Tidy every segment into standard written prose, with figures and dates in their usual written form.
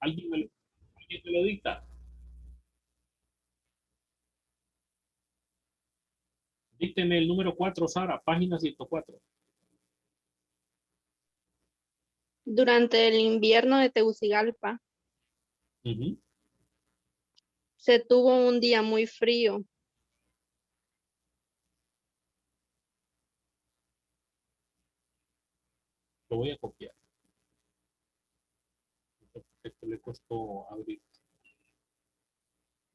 ¿Alguien alguien me lo dicta? Dícteme el número 4, Sara, página 104. Durante el invierno de Tegucigalpa Ujú. se tuvo un día muy frío. Lo voy a copiar. Esto le costó abrir.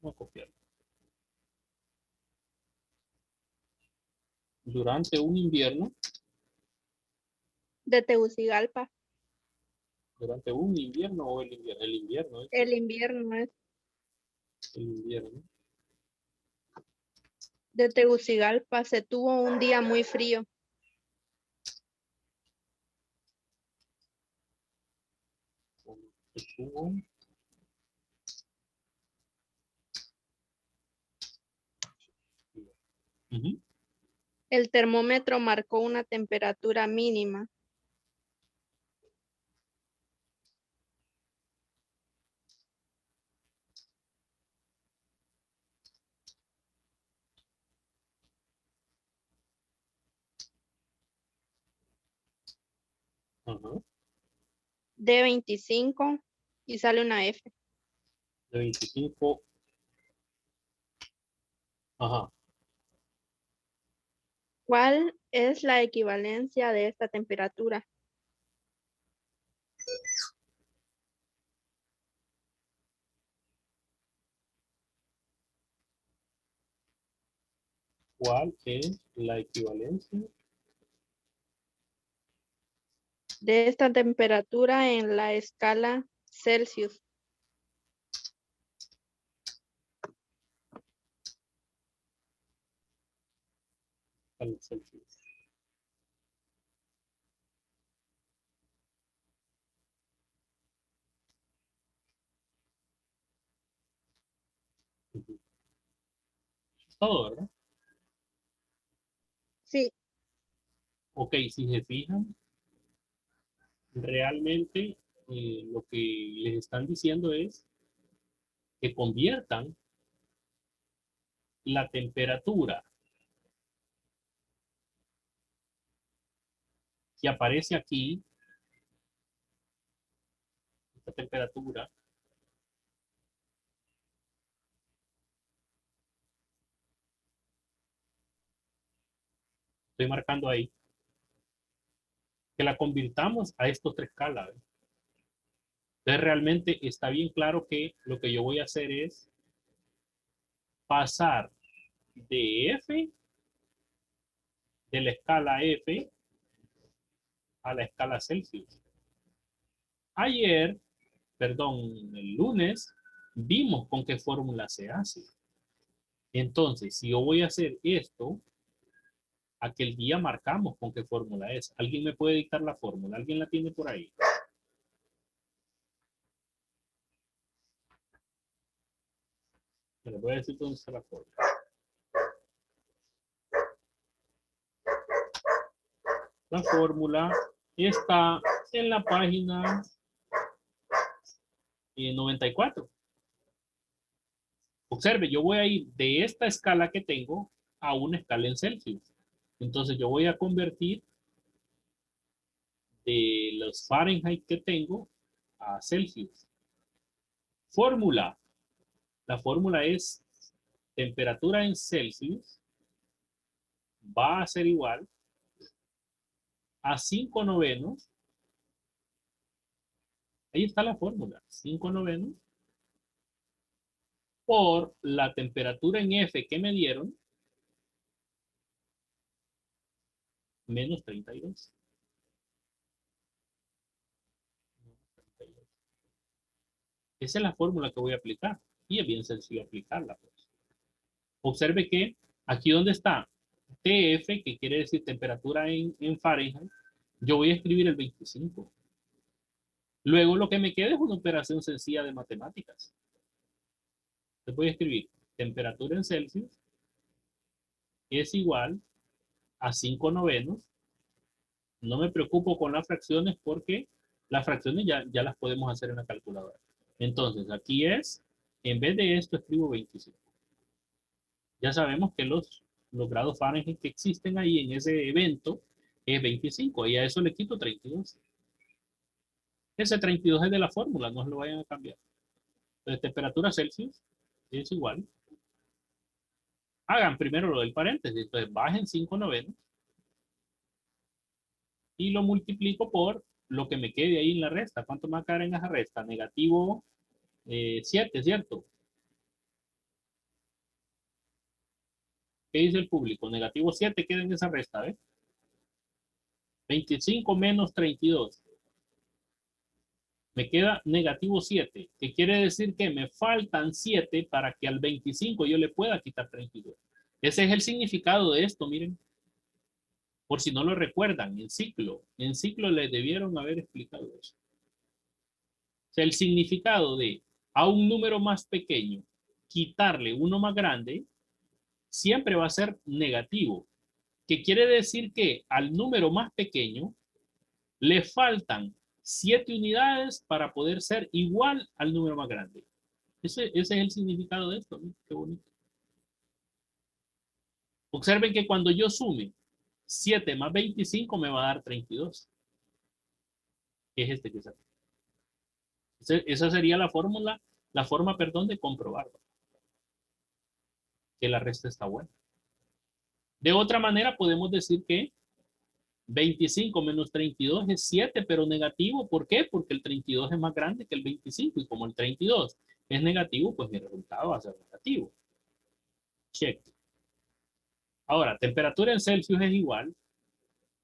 Voy a copiar. Durante un invierno, De Tegucigalpa. durante un invierno o el invierno, El invierno es el invierno. de Tegucigalpa se tuvo un día muy frío. Estuvo, ujú, El termómetro marcó una temperatura mínima ajá, de 25 y sale una F. de 25, ajá. ¿Cuál es la equivalencia de esta temperatura? ¿Cuál es la equivalencia De esta temperatura en la escala Celsius. al Celsius? Ujú. Todo, ¿verdad? Sí, Ok, si se fijan, realmente lo que les están diciendo es que conviertan la temperatura que aparece aquí, esta temperatura, estoy marcando ahí, que la convirtamos a estos tres escalas. Entonces realmente está bien claro que lo que yo voy a hacer es pasar de F, de la escala F, a la escala Celsius. Ayer, perdón, el lunes, vimos con qué fórmula se hace. Entonces, si yo voy a hacer esto, aquel día marcamos con qué fórmula es. ¿Alguien me puede dictar la fórmula? ¿Alguien la tiene por ahí? Me voy a decir dónde está la fórmula. La fórmula está en la página 94. Observe, yo voy a ir de esta escala que tengo a una escala en Celsius. Entonces yo voy a convertir de los Fahrenheit que tengo a Celsius. Fórmula. La fórmula es temperatura en Celsius va a ser igual a 5 novenos. Ahí está la fórmula. 5 novenos por la temperatura en F que me dieron menos 32. Esa es la fórmula que voy a aplicar. Y es bien sencillo aplicarla, pues. Observe que aquí donde está TF, que quiere decir temperatura en Fahrenheit, yo voy a escribir el 25. Luego lo que me queda es una operación sencilla de matemáticas. Entonces voy a escribir temperatura en Celsius es igual a 5 novenos. No me preocupo con las fracciones porque las fracciones ya las podemos hacer en la calculadora. Entonces, aquí es, en vez de esto, escribo 25. Ya sabemos que los grados Fahrenheit que existen ahí en ese evento es 25. Y a eso le quito 32. Ese 32 es de la fórmula, no se lo vayan a cambiar. Entonces, temperatura Celsius es igual. Hagan primero lo del paréntesis. Entonces, bajen 5/9 y lo multiplico por lo que me quede ahí en la resta. ¿Cuánto me va a quedar en esa resta? Negativo 7, ¿cierto? ¿Qué dice el público? Negativo 7 queda en esa resta, ¿ves? 25 menos 32. Me queda negativo 7, que quiere decir que me faltan 7 para que al 25 yo le pueda quitar 32. Ese es el significado de esto, miren. Por si no lo recuerdan, en ciclo les debieron haber explicado eso. O sea, el significado de a un número más pequeño quitarle uno más grande siempre va a ser negativo, que quiere decir que al número más pequeño le faltan 7 unidades para poder ser igual al número más grande. Ese es el significado de esto, ¿no? Qué bonito. Observen que cuando yo sume 7 más 25 me va a dar 32. Que es este que sale. Esa sería la fórmula, la forma, perdón, de comprobarlo. Que la resta está buena. De otra manera podemos decir que 25 menos 32 es 7, pero negativo. ¿Por qué? Porque el 32 es más grande que el 25 y como el 32 es negativo, pues mi resultado va a ser negativo. Check. Ahora, temperatura en Celsius es igual.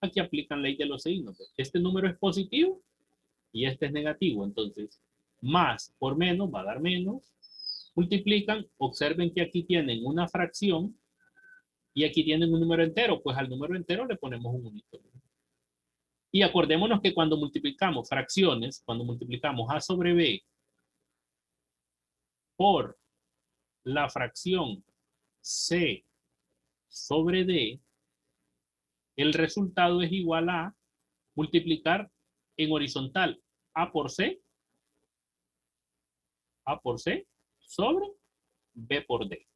Aquí aplican ley de los signos. Este número es positivo y este es negativo. Entonces, más por menos va a dar menos. Multiplican. Observen que aquí tienen una fracción y aquí tienen un número entero. Pues al número entero le ponemos un unito. Y acordémonos que cuando multiplicamos fracciones, cuando multiplicamos a sobre b por la fracción c sobre d, el resultado es igual a multiplicar en horizontal a por c sobre b por d.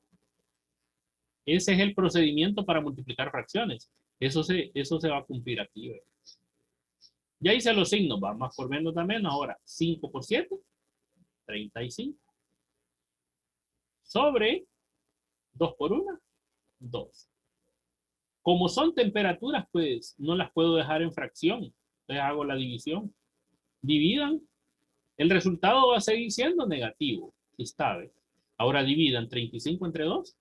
Ese es el procedimiento para multiplicar fracciones. Eso se va a cumplir aquí. ¿Ve? Ya hice los signos, va más por menos da menos. Ahora, 5 por 7, 35. Sobre 2 por 1, 2. Como son temperaturas, pues no las puedo dejar en fracción. Entonces hago la división. Dividan. El resultado va a seguir siendo negativo. Está, ¿ves? Ahora dividan 35 entre 2.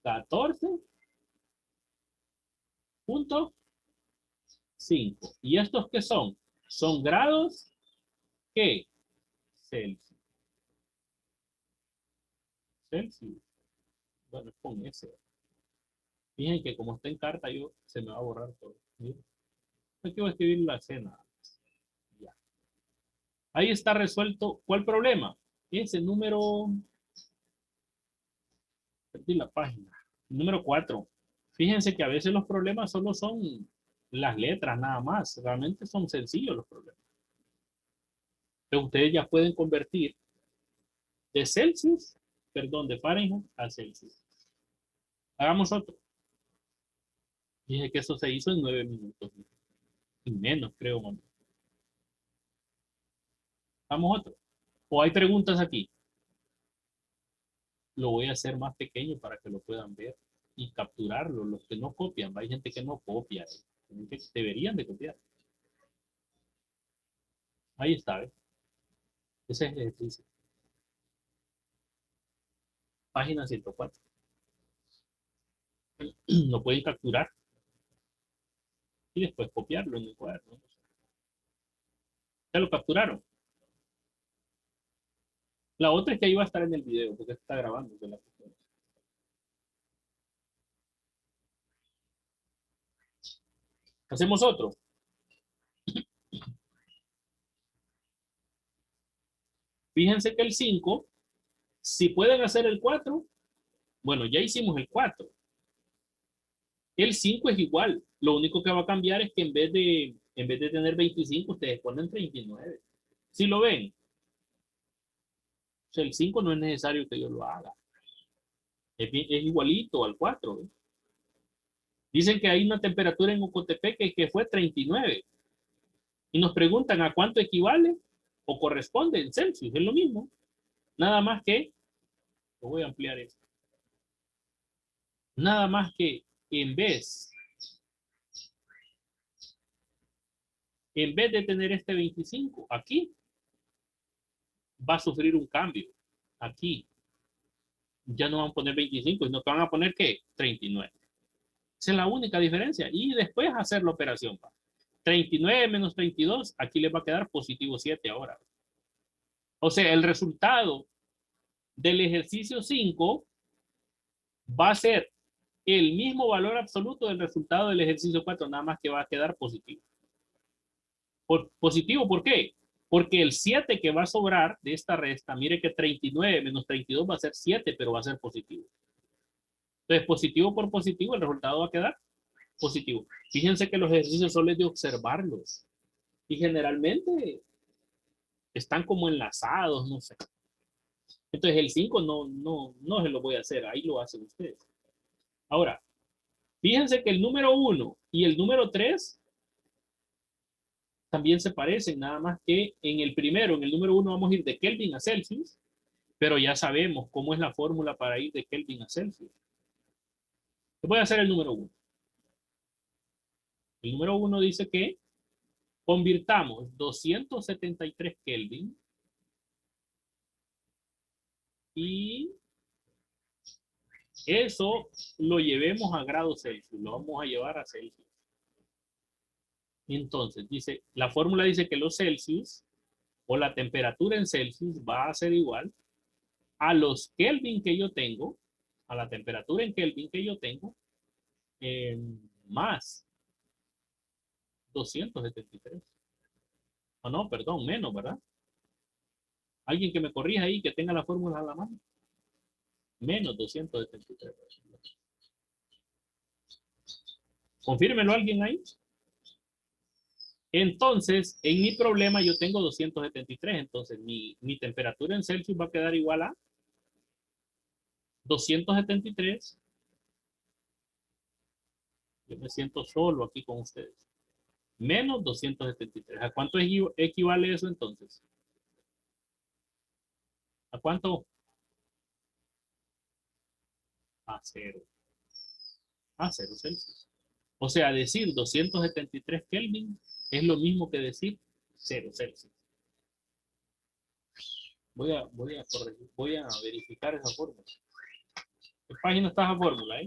14.5. ¿Y estos qué son? Son grados ¿qué? Celsius. Celsius. Bueno, con ese. Fíjense que como está en carta, se me va a borrar todo. ¿Sí? Aquí voy a escribir la cena. Ya. Ahí está resuelto. ¿Cuál problema? Ese número. Perdí la página. Número 4. Fíjense que a veces los problemas solo son las letras nada más. Realmente son sencillos los problemas. Entonces ustedes ya pueden convertir de Celsius, perdón, de Fahrenheit a Celsius. Hagamos otro. Dije que eso se hizo en 9 minutos. Y menos, creo, mamá. Hagamos otro. O hay preguntas aquí. Lo voy a hacer más pequeño para que lo puedan ver y capturarlo. Los que no copian, hay gente que no copia. Que deberían de copiar. Ahí está, ¿ves? Ese es el ejercicio. Página 104. Lo pueden capturar y después copiarlo en el cuaderno. ¿Ya lo capturaron? La otra es que ahí va a estar en el video porque está grabando. Hacemos otro. Fíjense que el 5, si pueden hacer el 4, bueno, ya hicimos el 4. El 5 es igual. Lo único que va a cambiar es que en vez de tener 25, ustedes ponen 39. Si lo ven, sea, el 5 no es necesario que yo lo haga. Es igualito al 4. ¿Eh? Dicen que hay una temperatura en Ocotepeque que fue 39. Y nos preguntan a cuánto equivale o corresponde en Celsius. Es lo mismo. Nada más que, lo voy a ampliar esto. Nada más que en vez de tener este 25 aquí, va a sufrir un cambio. Aquí ya no van a poner 25, sino que van a poner ¿qué? 39. Esa es la única diferencia. Y después hacer la operación. 39 menos 32, aquí les va a quedar positivo 7 ahora. O sea, el resultado del ejercicio 5 va a ser el mismo valor absoluto del resultado del ejercicio 4, nada más que va a quedar positivo. Positivo, ¿por qué? Porque el 7 que va a sobrar de esta resta, mire que 39 menos 32 va a ser 7, pero va a ser positivo. Entonces, positivo por positivo, el resultado va a quedar positivo. Fíjense que los ejercicios solo es de observarlos. Y generalmente están como enlazados, no sé. Entonces, el 5 no se lo voy a hacer, ahí lo hacen ustedes. Ahora, fíjense que el número 1 y el número 3 también se parecen, nada más que en el primero, en el número 1 vamos a ir de Kelvin a Celsius, pero ya sabemos cómo es la fórmula para ir de Kelvin a Celsius. Voy a hacer el número 1. El número 1 dice que convirtamos 273 Kelvin y eso lo llevemos a grados Celsius, lo vamos a llevar a Celsius. Entonces, dice, la fórmula dice que los Celsius o la temperatura en Celsius va a ser igual a los Kelvin que yo tengo, a la temperatura en Kelvin que yo tengo, más 273. O no, perdón, menos, ¿verdad? Alguien que me corrija ahí, que tenga la fórmula a la mano. Menos 273. Confírmelo alguien ahí. Entonces, en mi problema yo tengo 273. Entonces, mi temperatura en Celsius va a quedar igual a 273. Yo me siento solo aquí con ustedes. Menos 273. ¿A cuánto equivale eso entonces? ¿A cuánto? A cero. A cero Celsius. O sea, decir 273 Kelvin es lo mismo que decir 0 Celsius. Voy a corregir, voy a verificar esa fórmula. ¿Qué página está esa fórmula?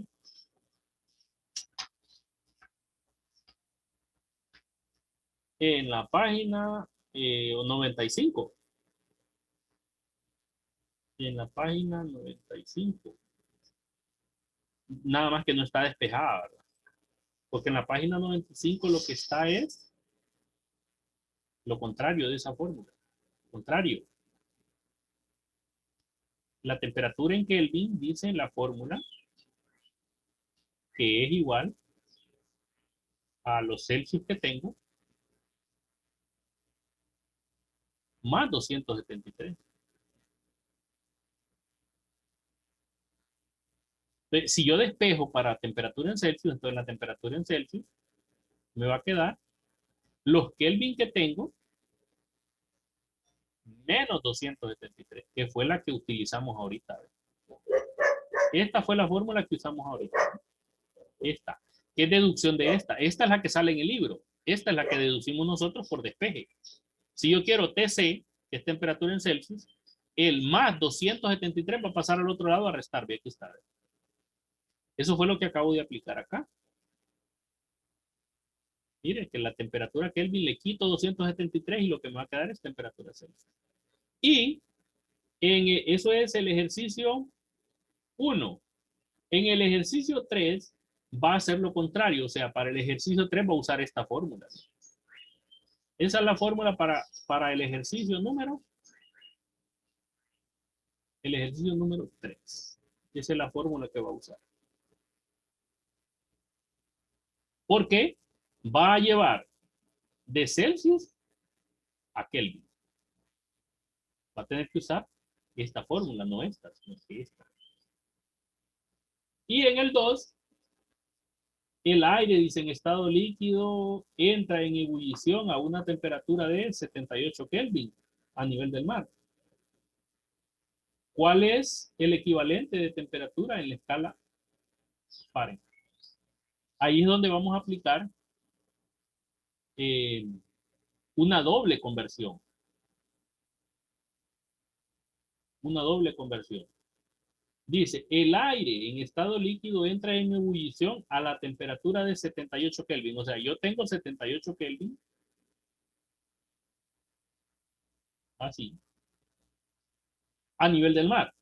En la página 95. En la página 95. Nada más que no está despejada, ¿verdad? Porque en la página 95 lo que está es lo contrario de esa fórmula. Contrario. La temperatura en Kelvin dice en la fórmula que es igual a los Celsius que tengo más 273. Entonces, si yo despejo para temperatura en Celsius, entonces la temperatura en Celsius me va a quedar los Kelvin que tengo menos 273, que fue la que utilizamos ahorita. Esta fue la fórmula que usamos ahorita. Esta. ¿Qué es deducción de esta? Esta es la que sale en el libro. Esta es la que deducimos nosotros por despeje. Si yo quiero TC, que es temperatura en Celsius, el más 273 va a pasar al otro lado a restar. Ve, aquí está. Eso fue lo que acabo de aplicar acá. Mire que la temperatura Kelvin le quito 273 y lo que me va a quedar es temperatura Celsius. Y eso es el ejercicio 1. En el ejercicio 3 va a ser lo contrario. O sea, para el ejercicio 3 va a usar esta fórmula. Esa es la fórmula para el ejercicio número. El ejercicio número 3. Esa es la fórmula que va a usar. Porque va a llevar de Celsius a Kelvin. Va a tener que usar esta fórmula, no esta, sino que esta. Y en el 2, el aire, dice, en estado líquido, entra en ebullición a una temperatura de 78 Kelvin a nivel del mar. ¿Cuál es el equivalente de temperatura en la escala Fahrenheit? Ahí es donde vamos a aplicar una doble conversión. Una doble conversión. Dice, el aire en estado líquido entra en ebullición a la temperatura de 78 Kelvin. O sea, yo tengo 78 Kelvin. Así. A nivel del mar.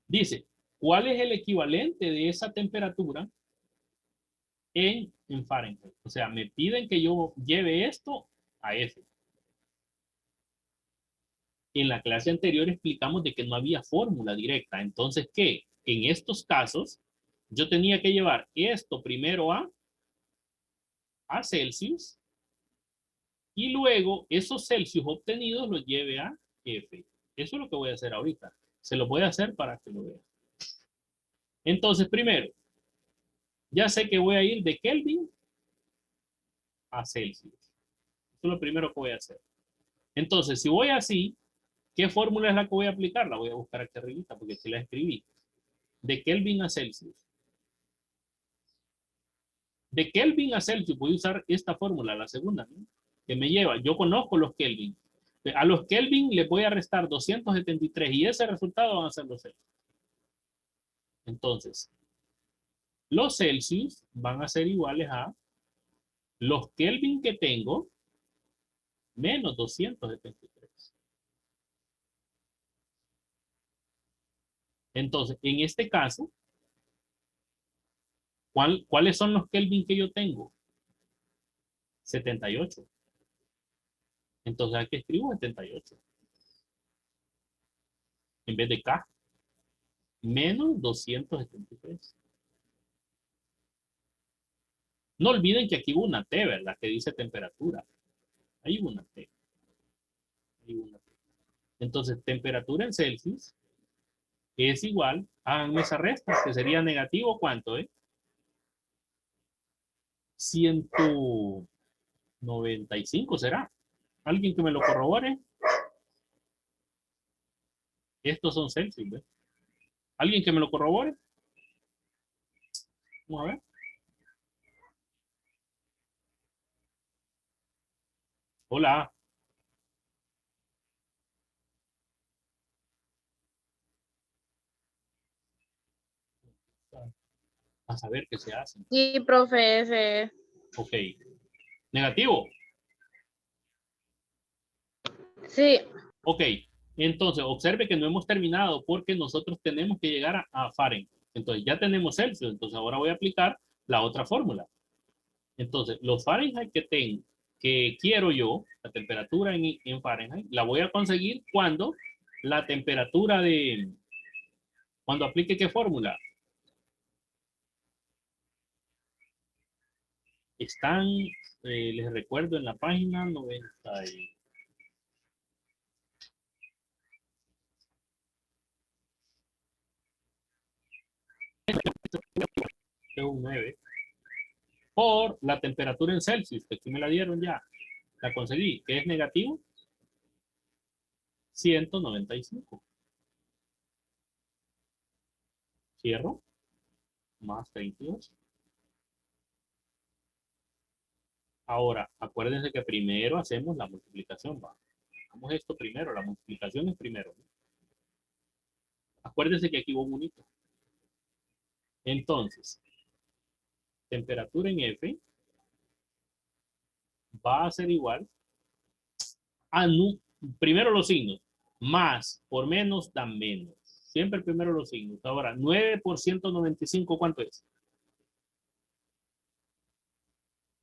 Dice, ¿cuál es el equivalente de esa temperatura en Fahrenheit? O sea, me piden que yo lleve esto a F. En la clase anterior explicamos de que no había fórmula directa. Entonces, ¿qué? En estos casos, yo tenía que llevar esto primero a Celsius y luego esos Celsius obtenidos los lleve a F. Eso es lo que voy a hacer ahorita. Se lo voy a hacer para que lo vean. Entonces, primero, ya sé que voy a ir de Kelvin a Celsius. Eso es lo primero que voy a hacer. Entonces, si voy así, ¿qué fórmula es la que voy a aplicar? La voy a buscar aquí arriba porque aquí la escribí. De Kelvin a Celsius. De Kelvin a Celsius voy a usar esta fórmula, la segunda, ¿no? Que me lleva. Yo conozco los Kelvin. A los Kelvin le voy a restar 273 y ese resultado van a ser los Celsius. Entonces, los Celsius van a ser iguales a los Kelvin que tengo menos 273. Entonces, en este caso, ¿cuáles son los Kelvin que yo tengo? 78. Entonces aquí escribo 78. En vez de K, menos 273. No olviden que aquí hubo una T, ¿verdad? Que dice temperatura. Ahí hubo una T. Ahí hubo una T. Entonces, temperatura en Celsius es igual a esa resta, que sería negativo, ¿cuánto, 195 será. ¿Alguien que me lo corrobore? Estos son Celsius, ¿ves? ¿Alguien que me lo corrobore? Vamos a ver. Hola. A saber qué se hace. Sí, profe, F. Ok. Negativo. Sí. Ok. Entonces, observe que no hemos terminado porque nosotros tenemos que llegar a Fahrenheit. Entonces, ya tenemos Celsius. Entonces, ahora voy a aplicar la otra fórmula. Entonces, los Fahrenheit que quiero yo, la temperatura en Fahrenheit, la voy a conseguir cuando la temperatura cuando aplique qué fórmula. Están, les recuerdo, en la página 90. Es un 9. Por la temperatura en Celsius, que aquí me la dieron ya. La conseguí, que es negativo 195. Cierro, más 32. Ahora, acuérdense que primero hacemos la multiplicación. Hagamos esto primero, la multiplicación es primero, ¿no? Acuérdense que aquí hubo un unito. Entonces, temperatura en F va a ser igual a primero los signos. Más por menos dan menos. Siempre primero los signos. Ahora, 9 por 195, ¿cuánto es?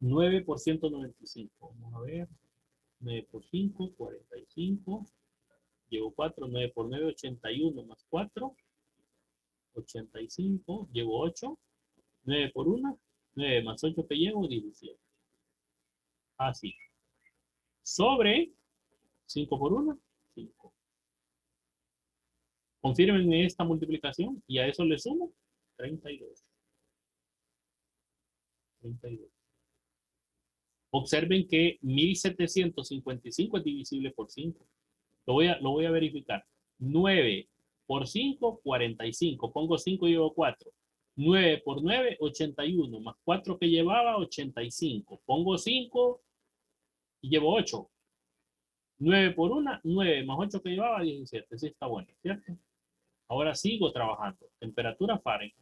9 por 195. Vamos a ver. 9 por 5, 45. Llevo 4. 9 por 9, 81 más 4. 85. Llevo 8. 9 por 1. 9 más 8 que llevo, 17. Así. Sobre 5 por 1, 5. Confírmenme esta multiplicación y a eso le sumo 32. 32. Observen que 1755 es divisible por 5. Lo voy a verificar. 9 por 5, 45. Pongo 5 y llevo 4. 9 por 9, 81. Más 4 que llevaba, 85. Pongo 5 y llevo 8. 9 por 1, 9 más 8 que llevaba, 17. Sí, está bueno, ¿cierto? Ahora sigo trabajando. Temperatura Fahrenheit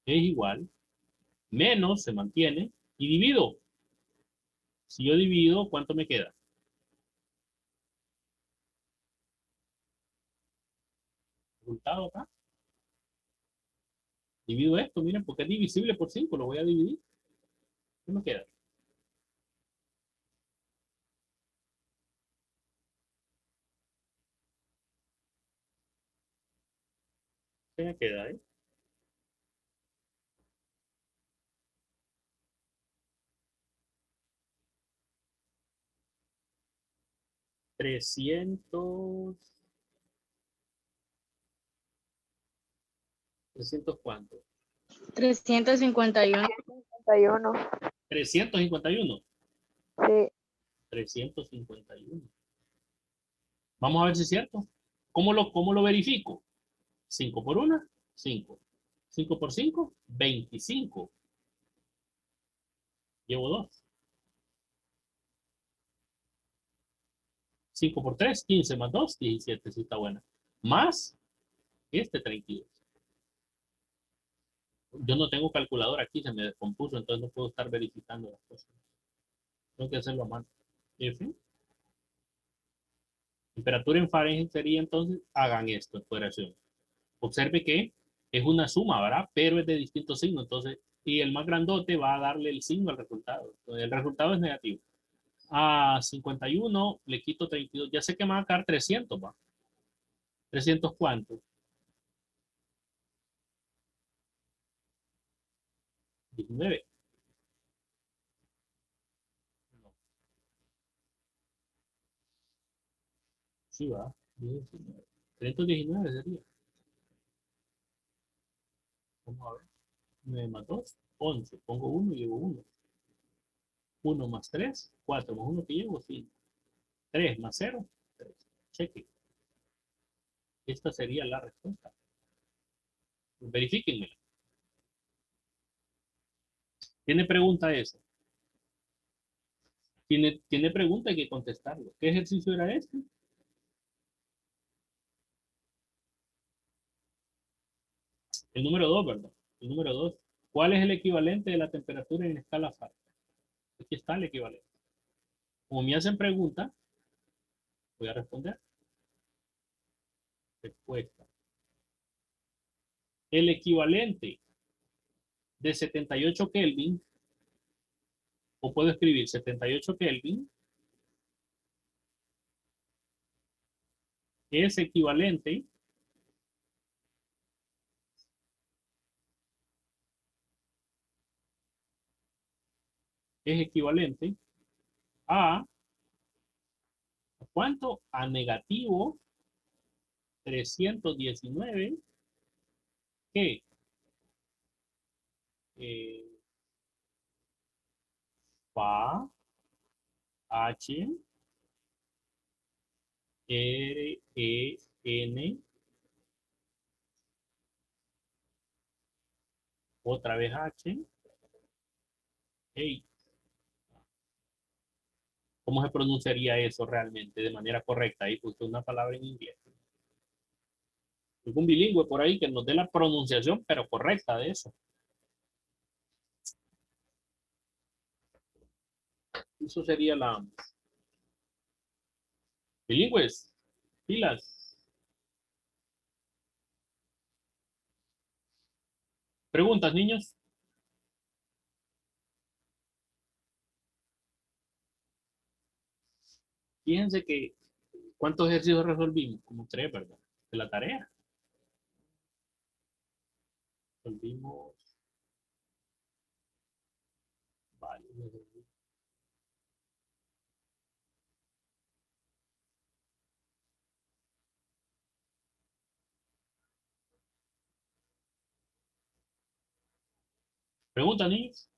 es igual, menos se mantiene y divido. Si yo divido, ¿cuánto me queda? Resultado acá. Divido esto, miren, porque es divisible por 5, lo voy a dividir. ¿Qué me queda? ¿Qué me queda, 300, 300 cuánto? 351. 51. 351. Sí. 351. Vamos a ver si es cierto. ¿Cómo lo verifico? 5 por 1, 5. 5 por 5, 25. Llevo 2. 5 por 3, 15 más 2, 17. Sí está buena. Más este 32. Yo no tengo calculadora aquí, se me descompuso, entonces no puedo estar verificando las cosas. Tengo que hacerlo a mano. F. Temperatura en Fahrenheit sería entonces, hagan esto, exploración. Observe que es una suma, ¿verdad? Pero es de distintos signos, entonces, y el más grandote va a darle el signo al resultado. Entonces, el resultado es negativo. A 51 le quito 32. Ya sé que me va a quedar 300, ¿va? ¿300 cuánto? 19. No, sí va. 19. 319 sería. Vamos a ver. 9 más 2, 11. Pongo 1 y llevo 1. 1 más 3, 4 más 1 que llevo, 5. 3 más 0, 3. Cheque. Esta sería la respuesta. Verifíquenmela. ¿Tiene pregunta eso? ¿Tiene pregunta? Hay que contestarlo. ¿Qué ejercicio era este? El número 2, ¿verdad? El número 2. ¿Cuál es el equivalente de la temperatura en escala Fahrenheit? Aquí está el equivalente. Como me hacen pregunta, voy a responder. Respuesta. El equivalente de 78 Kelvin, o puedo escribir 78 Kelvin, es equivalente a ¿cuánto? A negativo 319 que eh, Fa H R E N, otra vez H. Hey, ¿cómo se pronunciaría eso realmente de manera correcta? Ahí puse una palabra en inglés. Algún bilingüe por ahí que nos dé la pronunciación, pero correcta de eso. Eso sería la bilingües. Pilas. Preguntas, niños. Fíjense que ¿cuántos ejercicios resolvimos? Como 3, ¿verdad? De la tarea. Resolvimos varios. ¿Pregunta, niños?